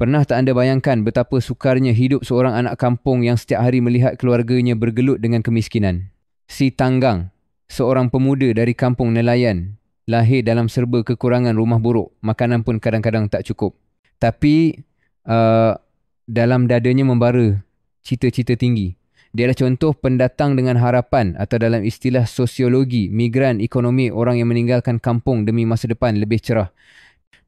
Pernah tak anda bayangkan betapa sukarnya hidup seorang anak kampung yang setiap hari melihat keluarganya bergelut dengan kemiskinan? Si Tanggang, seorang pemuda dari kampung nelayan, lahir dalam serba kekurangan rumah buruk, makanan pun kadang-kadang tak cukup. Tapi dalam dadanya membara cita-cita tinggi. Dia adalah contoh pendatang dengan harapan atau dalam istilah sosiologi, migran ekonomi, orang yang meninggalkan kampung demi masa depan lebih cerah.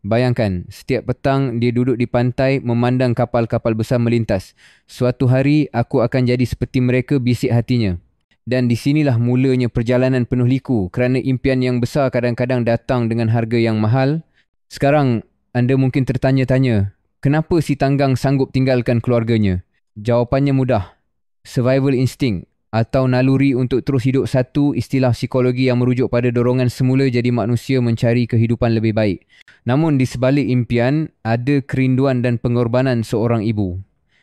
Bayangkan, setiap petang dia duduk di pantai memandang kapal-kapal besar melintas. Suatu hari aku akan jadi seperti mereka, bisik hatinya. Dan di sinilah mulanya perjalanan penuh liku kerana impian yang besar kadang-kadang datang dengan harga yang mahal. Sekarang anda mungkin tertanya-tanya, kenapa si Tanggang sanggup tinggalkan keluarganya? Jawapannya mudah. Survival instinct atau naluri untuk terus hidup, satu istilah psikologi yang merujuk pada dorongan semula jadi manusia mencari kehidupan lebih baik. Namun di sebalik impian, ada kerinduan dan pengorbanan seorang ibu.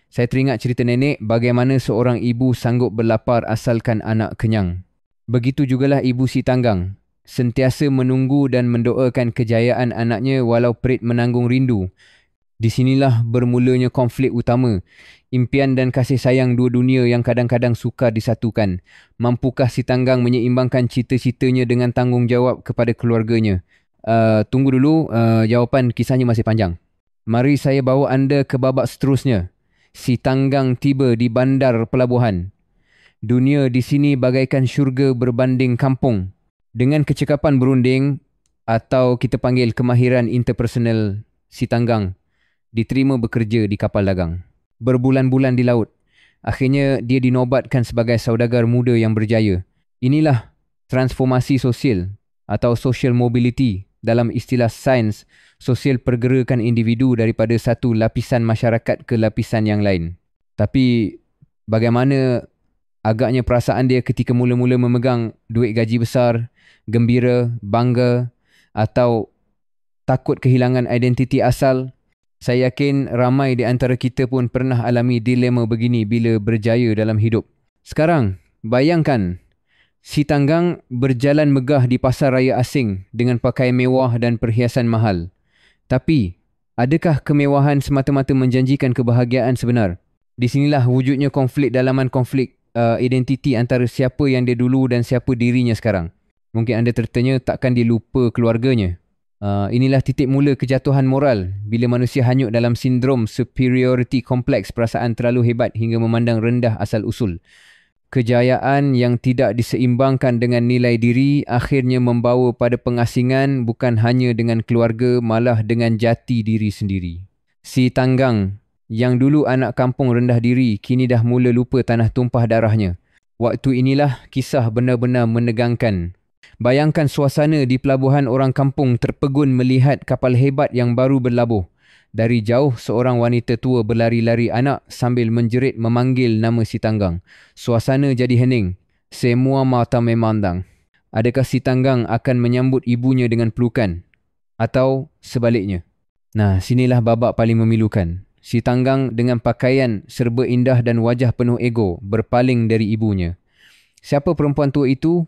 Saya teringat cerita nenek bagaimana seorang ibu sanggup berlapar asalkan anak kenyang. Begitu jugalah ibu si Tanggang, sentiasa menunggu dan mendoakan kejayaan anaknya walau perit menanggung rindu. Di sinilah bermulanya konflik utama. Impian dan kasih sayang dua dunia yang kadang-kadang sukar disatukan. Mampukah si Tanggang menyeimbangkan cita-citanya dengan tanggungjawab kepada keluarganya? Tunggu dulu, jawapan kisahnya masih panjang. Mari saya bawa anda ke babak seterusnya. Si Tanggang tiba di bandar pelabuhan. Dunia di sini bagaikan syurga berbanding kampung. Dengan kecekapan berunding atau kita panggil kemahiran interpersonal, si Tanggang diterima bekerja di kapal dagang. Berbulan-bulan di laut. Akhirnya dia dinobatkan sebagai saudagar muda yang berjaya. Inilah transformasi sosial atau social mobility dalam istilah sains, sosial pergerakan individu daripada satu lapisan masyarakat ke lapisan yang lain. Tapi bagaimana agaknya perasaan dia ketika mula-mula memegang duit gaji besar, gembira, bangga atau takut kehilangan identiti asal? Saya yakin ramai di antara kita pun pernah alami dilema begini bila berjaya dalam hidup. Sekarang, bayangkan si Tanggang berjalan megah di pasar raya asing dengan pakaian mewah dan perhiasan mahal. Tapi, adakah kemewahan semata-mata menjanjikan kebahagiaan sebenar? Di sinilah wujudnya konflik dalaman konflik identiti antara siapa yang dia dulu dan siapa dirinya sekarang. Mungkin anda tertanya, takkan dia lupa keluarganya? Inilah titik mula kejatuhan moral bila manusia hanyut dalam sindrom superiority complex, perasaan terlalu hebat hingga memandang rendah asal usul. Kejayaan yang tidak diseimbangkan dengan nilai diri akhirnya membawa pada pengasingan bukan hanya dengan keluarga, malah dengan jati diri sendiri. Si Tanggang yang dulu anak kampung rendah diri kini dah mula lupa tanah tumpah darahnya. Waktu inilah kisah benar-benar menegangkan. Bayangkan suasana di pelabuhan, orang kampung terpegun melihat kapal hebat yang baru berlabuh. Dari jauh seorang wanita tua berlari-lari anak sambil menjerit memanggil nama si Tanggang. Suasana jadi hening. Semua mata memandang. Adakah si Tanggang akan menyambut ibunya dengan pelukan? Atau sebaliknya? Nah, sinilah babak paling memilukan. Si Tanggang dengan pakaian serba indah dan wajah penuh ego berpaling dari ibunya. Siapa perempuan tua itu?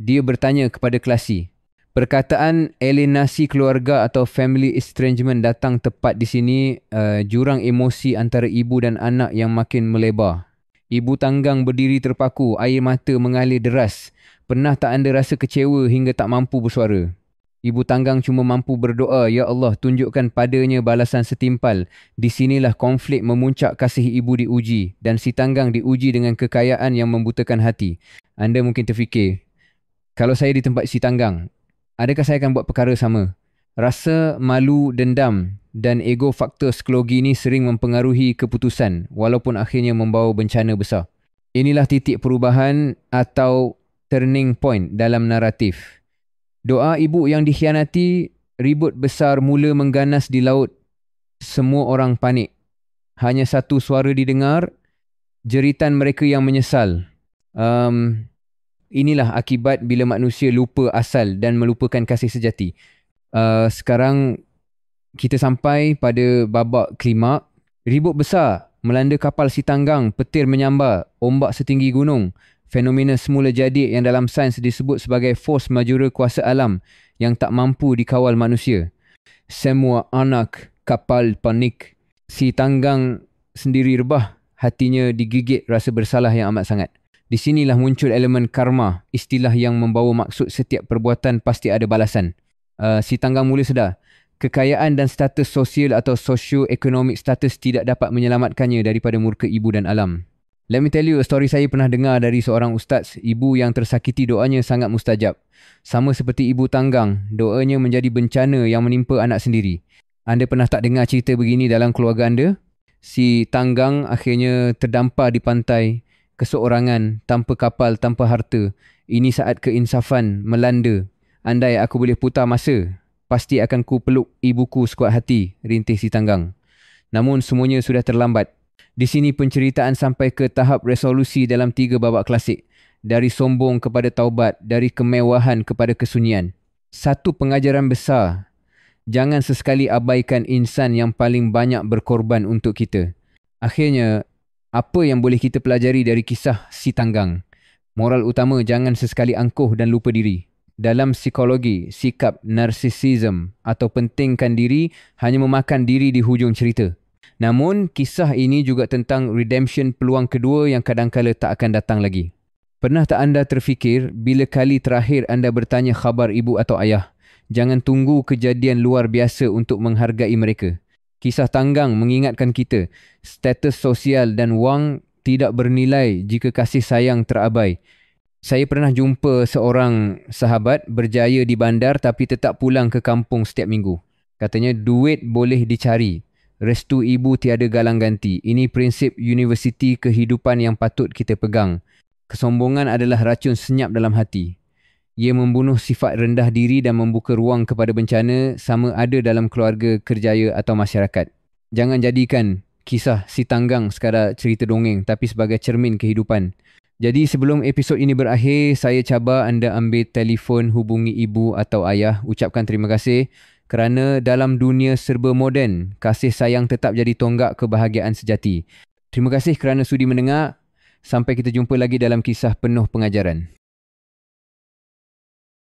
Dia bertanya kepada Kelasi. Perkataan alienasi keluarga atau family estrangement datang tepat di sini. Jurang emosi antara ibu dan anak yang makin melebar. Ibu Tanggang berdiri terpaku, air mata mengalir deras. Pernah tak anda rasa kecewa hingga tak mampu bersuara? Ibu Tanggang cuma mampu berdoa, Ya Allah, tunjukkan padanya balasan setimpal. Di sinilah konflik memuncak, kasih ibu diuji dan si Tanggang diuji dengan kekayaan yang membutakan hati. Anda mungkin terfikir, kalau saya di tempat si Tanggang, adakah saya akan buat perkara sama? Rasa malu, dendam dan ego faktor psikologi ini sering mempengaruhi keputusan walaupun akhirnya membawa bencana besar. Inilah titik perubahan atau turning point dalam naratif. Doa ibu yang dikhianati, ribut besar mula mengganas di laut. Semua orang panik. Hanya satu suara didengar, jeritan mereka yang menyesal. Inilah akibat bila manusia lupa asal dan melupakan kasih sejati. Sekarang kita sampai pada babak klimak. Ribut besar melanda kapal si Tanggang, petir menyambar, ombak setinggi gunung. Fenomena semula jadi yang dalam sains disebut sebagai force majeure kuasa alam yang tak mampu dikawal manusia. Semua anak kapal panik. Si Tanggang sendiri rebah, hatinya digigit rasa bersalah yang amat sangat. Di sinilah muncul elemen karma, istilah yang membawa maksud setiap perbuatan pasti ada balasan. Si Tanggang mula sedar, kekayaan dan status sosial atau socio-economic status tidak dapat menyelamatkannya daripada murka ibu dan alam. Let me tell you a story saya pernah dengar dari seorang ustaz. Ibu yang tersakiti doanya sangat mustajab. Sama seperti ibu Tanggang, doanya menjadi bencana yang menimpa anak sendiri. Anda pernah tak dengar cerita begini dalam keluarga anda? Si Tanggang akhirnya terdampar di pantai, keseorangan, tanpa kapal, tanpa harta. Ini saat keinsafan melanda. Andai aku boleh putar masa, pasti akan ku peluk ibuku sekuat hati, rintih si Tanggang. Namun semuanya sudah terlambat. Di sini penceritaan sampai ke tahap resolusi dalam 3 babak klasik. Dari sombong kepada taubat, dari kemewahan kepada kesunyian. Satu pengajaran besar. Jangan sesekali abaikan insan yang paling banyak berkorban untuk kita. Akhirnya, apa yang boleh kita pelajari dari kisah si Tanggang? Moral utama, jangan sesekali angkuh dan lupa diri. Dalam psikologi, sikap narsisism atau pentingkan diri hanya memakan diri di hujung cerita. Namun, kisah ini juga tentang redemption peluang kedua yang kadangkala tak akan datang lagi. Pernah tak anda terfikir bila kali terakhir anda bertanya khabar ibu atau ayah? Jangan tunggu kejadian luar biasa untuk menghargai mereka. Kisah Tanggang mengingatkan kita, status sosial dan wang tidak bernilai jika kasih sayang terabai. Saya pernah jumpa seorang sahabat berjaya di bandar tapi tetap pulang ke kampung setiap minggu. Katanya duit boleh dicari. Restu ibu tiada galang ganti. Ini prinsip universiti kehidupan yang patut kita pegang. Kesombongan adalah racun senyap dalam hati. Ia membunuh sifat rendah diri dan membuka ruang kepada bencana, sama ada dalam keluarga, kerjaya atau masyarakat. Jangan jadikan kisah si Tanggang sekadar cerita dongeng tapi sebagai cermin kehidupan. Jadi sebelum episod ini berakhir, saya cabar anda ambil telefon, hubungi ibu atau ayah, ucapkan terima kasih. Kerana dalam dunia serba moden, kasih sayang tetap jadi tonggak kebahagiaan sejati. Terima kasih kerana sudi mendengar. Sampai kita jumpa lagi dalam kisah penuh pengajaran.